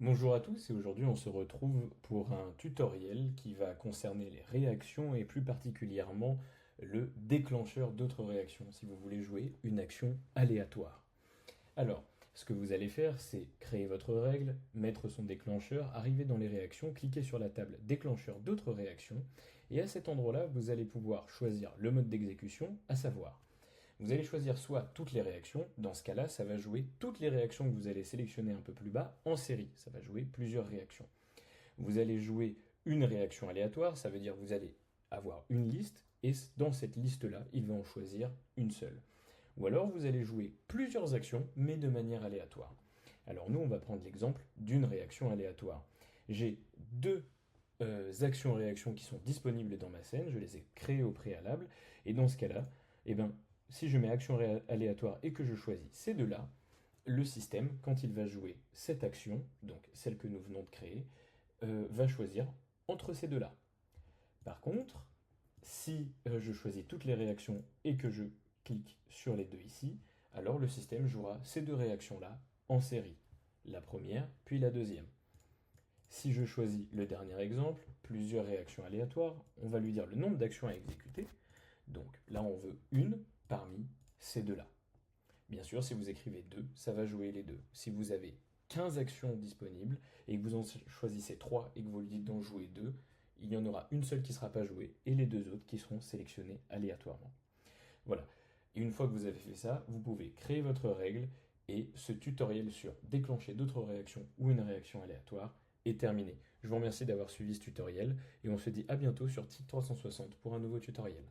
Bonjour à tous et aujourd'hui on se retrouve pour un tutoriel qui va concerner les réactions et plus particulièrement le déclencheur d'autres réactions si vous voulez jouer une action aléatoire. Alors, ce que vous allez faire, c'est créer votre règle, mettre son déclencheur, arriver dans les réactions, cliquer sur la table déclencheur d'autres réactions et à cet endroit-là vous allez pouvoir choisir le mode d'exécution, à savoir vous allez choisir soit toutes les réactions, dans ce cas-là, ça va jouer toutes les réactions que vous allez sélectionner un peu plus bas en série, ça va jouer plusieurs réactions. Vous allez jouer une réaction aléatoire, ça veut dire que vous allez avoir une liste, et dans cette liste-là, il va en choisir une seule. Ou alors vous allez jouer plusieurs actions, mais de manière aléatoire. Alors nous, on va prendre l'exemple d'une réaction aléatoire. J'ai deux actions-réactions qui sont disponibles dans ma scène, je les ai créées au préalable, et dans ce cas-là, eh ben, si je mets action aléatoire et que je choisis ces deux-là, le système, quand il va jouer cette action, donc celle que nous venons de créer, va choisir entre ces deux-là. Par contre, si je choisis toutes les réactions et que je clique sur les deux ici, alors le système jouera ces deux réactions-là en série. La première, puis la deuxième. Si je choisis le dernier exemple, plusieurs réactions aléatoires, on va lui dire le nombre d'actions à exécuter. Donc là, on veut une parmi ces deux-là. Bien sûr, si vous écrivez 2, ça va jouer les deux. Si vous avez 15 actions disponibles et que vous en choisissez 3 et que vous lui dites d'en jouer 2, il y en aura une seule qui ne sera pas jouée et les deux autres qui seront sélectionnées aléatoirement. Voilà. Et une fois que vous avez fait ça, vous pouvez créer votre règle et ce tutoriel sur déclencher d'autres réactions ou une réaction aléatoire est terminé. Je vous remercie d'avoir suivi ce tutoriel et on se dit à bientôt sur TIC 360 pour un nouveau tutoriel.